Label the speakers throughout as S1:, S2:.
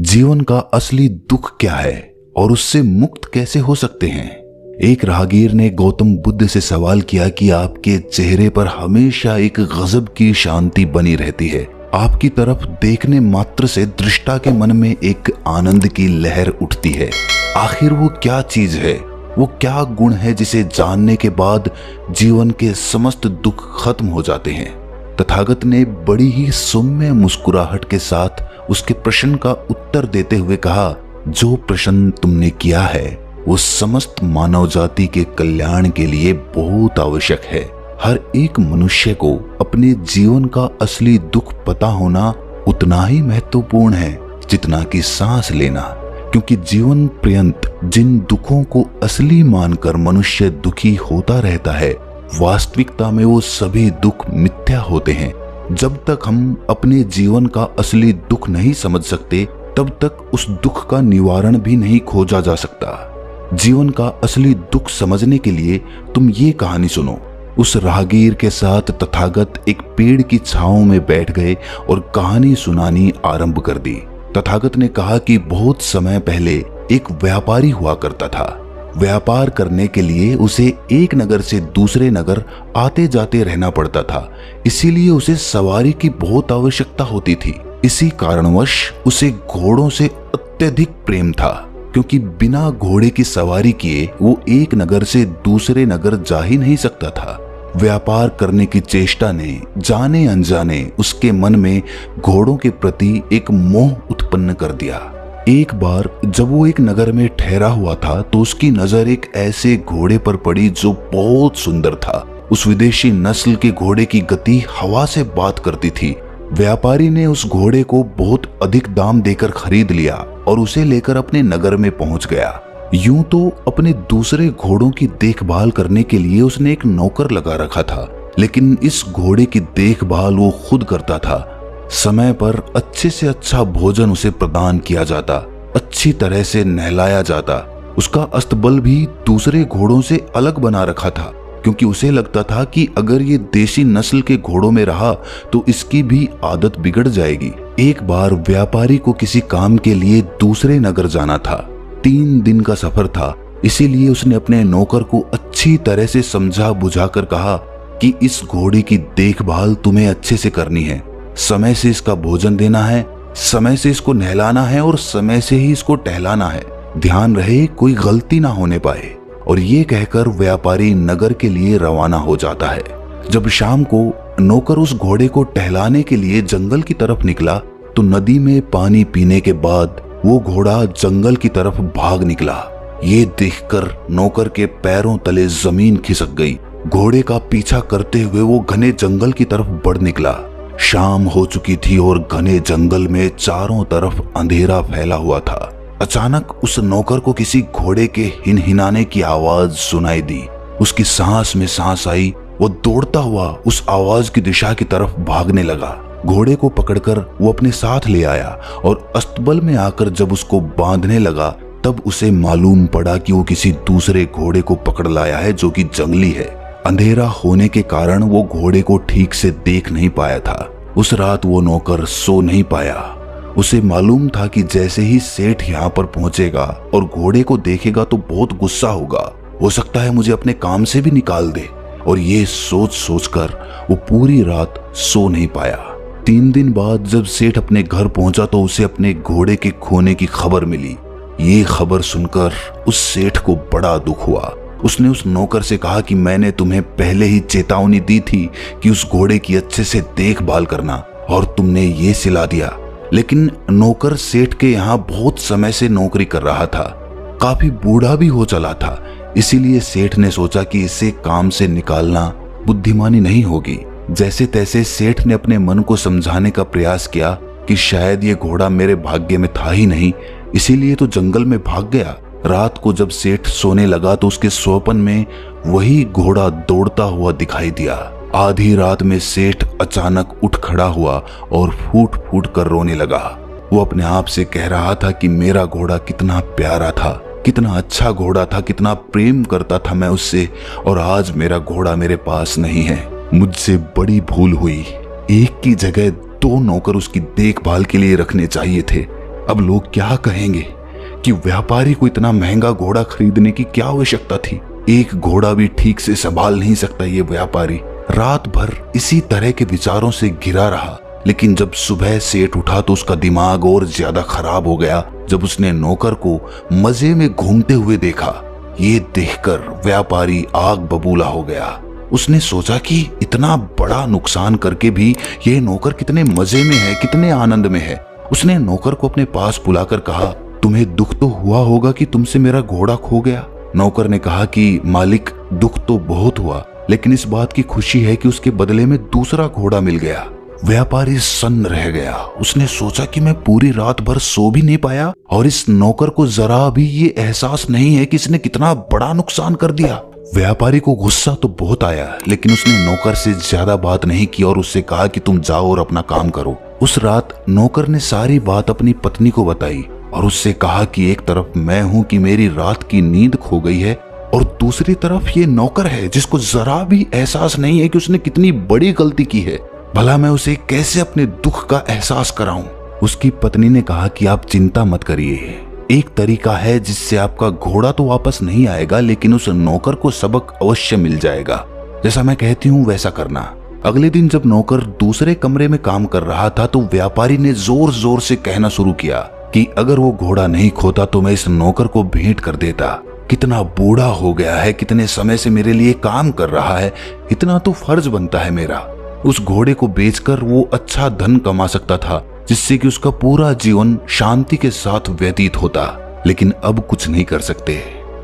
S1: जीवन का असली दुख क्या है और उससे मुक्त कैसे हो सकते हैं। एक राहगीर ने गौतम बुद्ध से सवाल किया कि आपके चेहरे पर हमेशा एक गजब की शांति बनी रहती है, आपकी तरफ देखने मात्र से दृष्टा के मन में एक आनंद की लहर उठती है। आखिर वो क्या चीज है, वो क्या गुण है जिसे जानने के बाद जीवन के समस्त दुख खत्म हो जाते हैं। तथागत ने बड़ी ही सौम्य मुस्कुराहट के साथ उसके प्रश्न का उत्तर देते हुए कहा, जो प्रश्न तुमने किया है वो समस्त मानव जाति के कल्याण के लिए बहुत आवश्यक है। हर एक मनुष्य को अपने जीवन का असली दुख पता होना उतना ही महत्वपूर्ण है जितना कि सांस लेना, क्योंकि जीवन पर्यंत जिन दुखों को असली मानकर मनुष्य दुखी होता रहता है, वास्तविकता में वो सभी दुख मिथ्या होते हैं। जब तक हम अपने जीवन का असली दुख नहीं समझ सकते, तब तक उस दुख का निवारण भी नहीं खोजा जा सकता। जीवन का असली दुख समझने के लिए तुम ये कहानी सुनो। उस राहगीर के साथ तथागत एक पेड़ की छांव में बैठ गए और कहानी सुनानी आरंभ कर दी। तथागत ने कहा कि बहुत समय पहले एक व्यापारी हुआ करता था। व्यापार करने के लिए उसे एक नगर से दूसरे नगर आते जाते रहना पड़ता था, इसीलिए उसे सवारी की बहुत आवश्यकता होती थी। इसी कारणवश उसे घोड़ों से अत्यधिक प्रेम था, क्योंकि बिना घोड़े की सवारी किए वो एक नगर से दूसरे नगर जा ही नहीं सकता था। व्यापार करने की चेष्टा ने जाने अनजाने उसके मन में घोड़ों के प्रति एक मोह उत्पन्न कर दिया। एक बार जब वो एक नगर में ठहरा हुआ था तो उसकी नजर एक ऐसे घोड़े पर पड़ी जो बहुत सुंदर था। उस विदेशी नस्ल के घोड़े की गति हवा से बात करती थी। व्यापारी ने उस घोड़े को बहुत अधिक दाम देकर खरीद लिया और उसे लेकर अपने नगर में पहुंच गया। यूं तो अपने दूसरे घोड़ों की देखभाल करने के लिए उसने एक नौकर लगा रखा था, लेकिन इस घोड़े की देखभाल वो खुद करता था। समय पर अच्छे से अच्छा भोजन उसे प्रदान किया जाता, अच्छी तरह से नहलाया जाता। उसका अस्तबल भी दूसरे घोड़ों से अलग बना रखा था, क्योंकि उसे लगता था कि अगर ये देसी नस्ल के घोड़ों में रहा तो इसकी भी आदत बिगड़ जाएगी। एक बार व्यापारी को किसी काम के लिए दूसरे नगर जाना था। 3 दिन का सफर था, इसीलिए उसने अपने नौकर को अच्छी तरह से समझा बुझाकर कहा कि इस घोड़े की देखभाल तुम्हें अच्छे से करनी है। समय से इसका भोजन देना है, समय से इसको नहलाना है और समय से ही इसको टहलाना है। ध्यान रहे कोई गलती ना होने पाए। और ये कहकर व्यापारी नगर के लिए रवाना हो जाता है। जब शाम को नौकर उस घोड़े को टहलाने के लिए जंगल की तरफ निकला तो नदी में पानी पीने के बाद वो घोड़ा जंगल की तरफ भाग निकला। ये देखकर नौकर के पैरों तले जमीन खिसक गई। घोड़े का पीछा करते हुए वो घने जंगल की तरफ बढ़ निकला। शाम हो चुकी थी और घने जंगल में चारों तरफ अंधेरा फैला हुआ था। अचानक उस नौकर को किसी घोड़े के हिनहिनाने की आवाज सुनाई दी। उसकी सांस में सांस आई। वो दौड़ता हुआ उस आवाज की दिशा की तरफ भागने लगा। घोड़े को पकड़कर वो अपने साथ ले आया और अस्तबल में आकर जब उसको बांधने लगा तब उसे मालूम पड़ा कि वो किसी दूसरे घोड़े को पकड़ लाया है जो कि जंगली है। अंधेरा होने के कारण वो घोड़े को ठीक से देख नहीं पाया था। उस रात वो नौकर सो नहीं पाया। उसे मालूम था कि जैसे ही सेठ यहाँ पर पहुंचेगा और घोड़े को देखेगा तो बहुत गुस्सा होगा, हो सकता है मुझे अपने काम से भी निकाल दे। और ये सोच सोचकर वो पूरी रात सो नहीं पाया। 3 दिन बाद जब सेठ अपने घर पहुंचा तो उसे अपने घोड़े के खोने की खबर मिली। ये खबर सुनकर उस सेठ को बड़ा दुख हुआ। उसने उस नौकर से कहा कि मैंने तुम्हें पहले ही चेतावनी दी थी कि उस घोड़े की अच्छे से देखभाल करना, और तुमने ये सिला दिया। लेकिन नौकर सेठ के यहाँ बहुत समय से नौकरी कर रहा था, काफी बूढ़ा भी हो चला था, इसीलिए सेठ ने सोचा कि इसे काम से निकालना बुद्धिमानी नहीं होगी। जैसे तैसे सेठ ने अपने मन को समझाने का प्रयास किया कि शायद ये घोड़ा मेरे भाग्य में था ही नहीं, इसीलिए तो जंगल में भाग गया। रात को जब सेठ सोने लगा तो उसके स्वप्न में वही घोड़ा दौड़ता हुआ दिखाई दिया। आधी रात में सेठ अचानक उठ खड़ा हुआ और फूट फूट कर रोने लगा। वो अपने आप से कह रहा था कि मेरा घोड़ा कितना प्यारा था, कितना अच्छा घोड़ा था, कितना प्रेम करता था मैं उससे, और आज मेरा घोड़ा मेरे पास नहीं है। मुझसे बड़ी भूल हुई। एक की जगह 2 नौकर उसकी देखभाल के लिए रखने चाहिए थे। अब लोग क्या कहेंगे कि व्यापारी को इतना महंगा घोड़ा खरीदने की क्या आवश्यकता थी। एक घोड़ा भी ठीक से संभाल नहीं सकता ये व्यापारी। रात भर इसी तरह के विचारों से घिरा रहा, लेकिन जब सुबह सेठ उठा तो उसका दिमाग और ज्यादा खराब हो गया जब उसने नौकर को मजे में घूमते हुए देखा। ये देखकर व्यापारी आग बबूला हो गया। उसने सोचा कि इतना बड़ा नुकसान करके भी ये नौकर कितने मजे में है, कितने आनंद में है। उसने नौकर को अपने पास बुलाकर कहा, तुम्हें दुख तो हुआ होगा कि तुमसे मेरा घोड़ा खो गया। नौकर ने कहा कि मालिक, दुख तो बहुत हुआ, लेकिन इस बात की खुशी है कि उसके बदले में दूसरा घोड़ा मिल गया। व्यापारी सन्न रह गया। उसने सोचा कि मैं पूरी रात भर सो भी नहीं पाया और इस नौकर को जरा भी ये एहसास नहीं है कि इसने कितना बड़ा नुकसान कर दिया। व्यापारी को गुस्सा तो बहुत आया, लेकिन उसने नौकर से ज्यादा बात नहीं की और उससे कहा कि तुम जाओ और अपना काम करो। उस रात नौकर ने सारी बात अपनी पत्नी को बताई और उससे कहा कि एक तरफ मैं हूं कि मेरी रात की नींद खो गई है और दूसरी तरफ ये नौकर है जिसको जरा भी एहसास नहीं है कि उसने कितनी बड़ी गलती की है। भला मैं उसे कैसे अपने दुख का एहसास कराऊं। उसकी पत्नी ने कहा कि आप चिंता मत करिए, एक तरीका है जिससे आपका घोड़ा तो वापस नहीं आएगा, लेकिन उस नौकर को सबक अवश्य मिल जाएगा। जैसा मैं कहती हूँ वैसा करना। अगले दिन जब नौकर दूसरे कमरे में काम कर रहा था तो व्यापारी ने जोर जोर से कहना शुरू किया कि अगर वो घोड़ा नहीं खोता तो मैं इस नौकर को भेंट कर देता। कितना बूढ़ा हो गया है, कितने समय से मेरे लिए काम कर रहा है, इतना तो फर्ज बनता है मेरा। उस घोड़े को बेचकर वो अच्छा धन कमा सकता था जिससे कि उसका पूरा जीवन शांति के साथ व्यतीत होता, लेकिन अब कुछ नहीं कर सकते।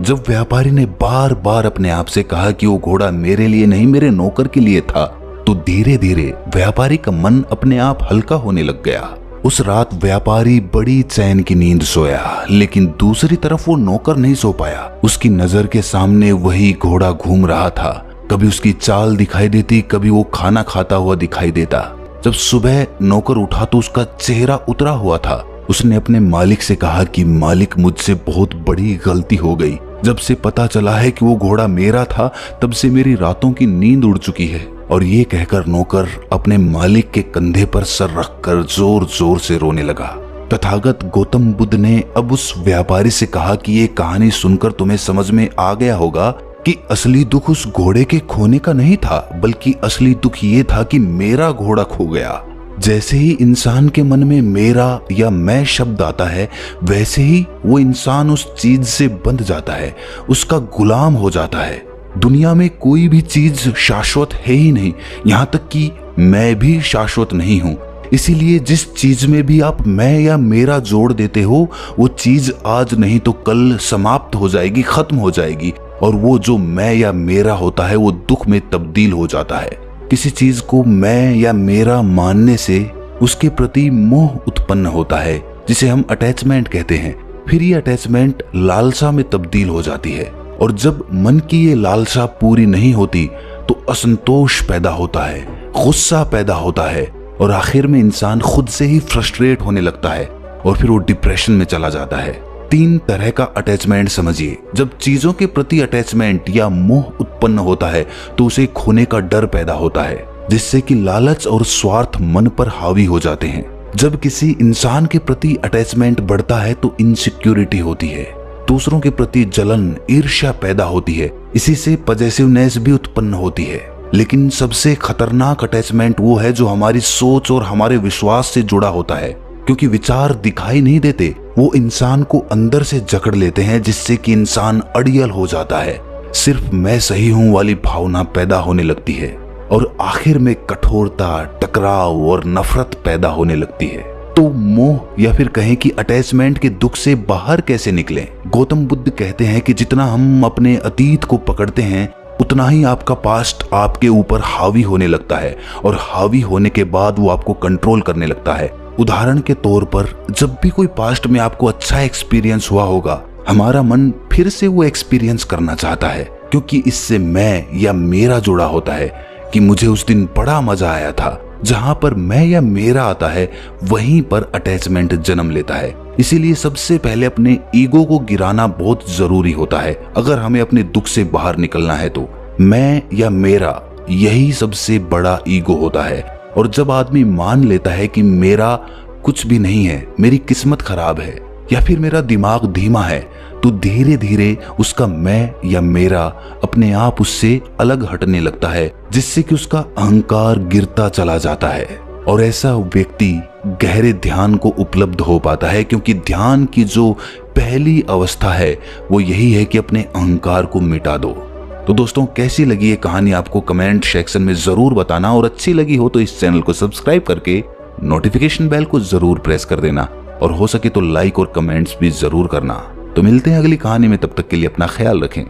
S1: जब व्यापारी ने बार बार अपने आप से कहा कि वो घोड़ा मेरे लिए नहीं मेरे नौकर के लिए था, तो धीरे धीरे व्यापारी का मन अपने आप हल्का होने लग गया। उस रात व्यापारी बड़ी चैन की नींद सोया, लेकिन दूसरी तरफ वो नौकर नहीं सो पाया। उसकी नजर के सामने वही घोड़ा घूम रहा था। कभी उसकी चाल दिखाई देती, कभी वो खाना खाता हुआ दिखाई देता। जब सुबह नौकर उठा तो उसका चेहरा उतरा हुआ था। उसने अपने मालिक से कहा कि मालिक, मुझसे बहुत बड़ी गलती हो गई। जब से पता चला है कि वो घोड़ा मेरा था तब से मेरी रातों की नींद उड़ चुकी है। और ये कहकर नौकर अपने मालिक के कंधे पर सर रखकर जोर जोर से रोने लगा। तथागत गौतम बुद्ध ने अब उस व्यापारी से कहा कि ये कहानी सुनकर तुम्हें समझ में आ गया होगा कि असली दुख उस घोड़े के खोने का नहीं था, बल्कि असली दुख ये था कि मेरा घोड़ा खो गया। जैसे ही इंसान के मन में मेरा या मैं शब्द आता है, वैसे ही वो इंसान उस चीज से बंध जाता है, उसका गुलाम हो जाता है। दुनिया में कोई भी चीज शाश्वत है ही नहीं, यहाँ तक कि मैं भी शाश्वत नहीं हूँ। इसीलिए जिस चीज में भी आप मैं या मेरा जोड़ देते हो, वो चीज आज नहीं तो कल समाप्त हो जाएगी, खत्म हो जाएगी, और वो जो मैं या मेरा होता है वो दुख में तब्दील हो जाता है। किसी चीज को मैं या मेरा मानने से उसके प्रति मोह उत्पन्न होता है, जिसे हम अटैचमेंट कहते हैं। फिर ये अटैचमेंट लालसा में तब्दील हो जाती है, और जब मन की ये लालसा पूरी नहीं होती तो असंतोष पैदा होता है, गुस्सा पैदा होता है, और आखिर में इंसान खुद से ही फ्रस्ट्रेट होने लगता है और फिर वो डिप्रेशन में चला जाता है। 3 तरह का अटैचमेंट समझिए। जब चीजों के प्रति अटैचमेंट या मोह उत्पन्न होता है तो उसे खोने का डर पैदा होता है, जिससे कि लालच और स्वार्थ मन पर हावी हो जाते हैं। जब किसी इंसान के प्रति अटैचमेंट बढ़ता है तो इनसिक्योरिटी होती है, दूसरों के प्रति जलन, ईर्ष्या पैदा होती है, इसी से पजेसिवनेस भी उत्पन्न होती है। लेकिन सबसे खतरनाक अटैचमेंट वो है जो हमारी सोच और हमारे विश्वास से जुड़ा होता है, क्योंकि विचार दिखाई नहीं देते, वो इंसान को अंदर से जकड़ लेते हैं, जिससे कि इंसान अड़ियल हो जाता है। सिर्फ मैं सही हूं वाली भावना पैदा होने लगती है और आखिर में कठोरता, टकराव और नफरत पैदा होने लगती है। तो मोह या फिर कहें कि अटैचमेंट के दुख से बाहर कैसे निकलें? गौतम बुद्ध कहते हैं कि जितना हम अपने अतीत को पकड़ते हैं उतना ही आपका पास्ट आपके ऊपर हावी होने लगता है, और हावी होने के बाद वो आपको कंट्रोल करने लगता है। उदाहरण के तौर पर, जब भी कोई पास्ट में आपको अच्छा एक्सपीरियंस हुआ होगा, हमारा मन फिर से वो एक्सपीरियंस करना चाहता है, क्योंकि इससे मैं या मेरा जुड़ा होता है कि मुझे उस दिन बड़ा मजा आया था। जहां पर मैं या मेरा आता है वहीं पर अटैचमेंट जन्म लेता है। इसीलिए सबसे पहले अपने ईगो को गिराना बहुत जरूरी होता है अगर हमें अपने दुख से बाहर निकलना है। तो मैं या मेरा, यही सबसे बड़ा ईगो होता है। और जब आदमी मान लेता है कि मेरा कुछ भी नहीं है, मेरी किस्मत खराब है या फिर मेरा दिमाग धीमा है, तो धीरे धीरे उसका मैं या मेरा अपने आप उससे अलग हटने लगता है, जिससे कि उसका अहंकार गिरता चला जाता है। और ऐसा व्यक्ति गहरे ध्यान को उपलब्ध हो पाता है, क्योंकि ध्यान की जो पहली अवस्था है वो यही है कि अपने अहंकार को मिटा दो। तो दोस्तों, कैसी लगी ये कहानी आपको कमेंट सेक्शन में जरूर बताना, और अच्छी लगी हो तो इस चैनल को सब्सक्राइब करके नोटिफिकेशन बेल को जरूर प्रेस कर देना, और हो सके तो लाइक और कमेंट्स भी जरूर करना। तो मिलते हैं अगली कहानी में, तब तक के लिए अपना ख्याल रखें।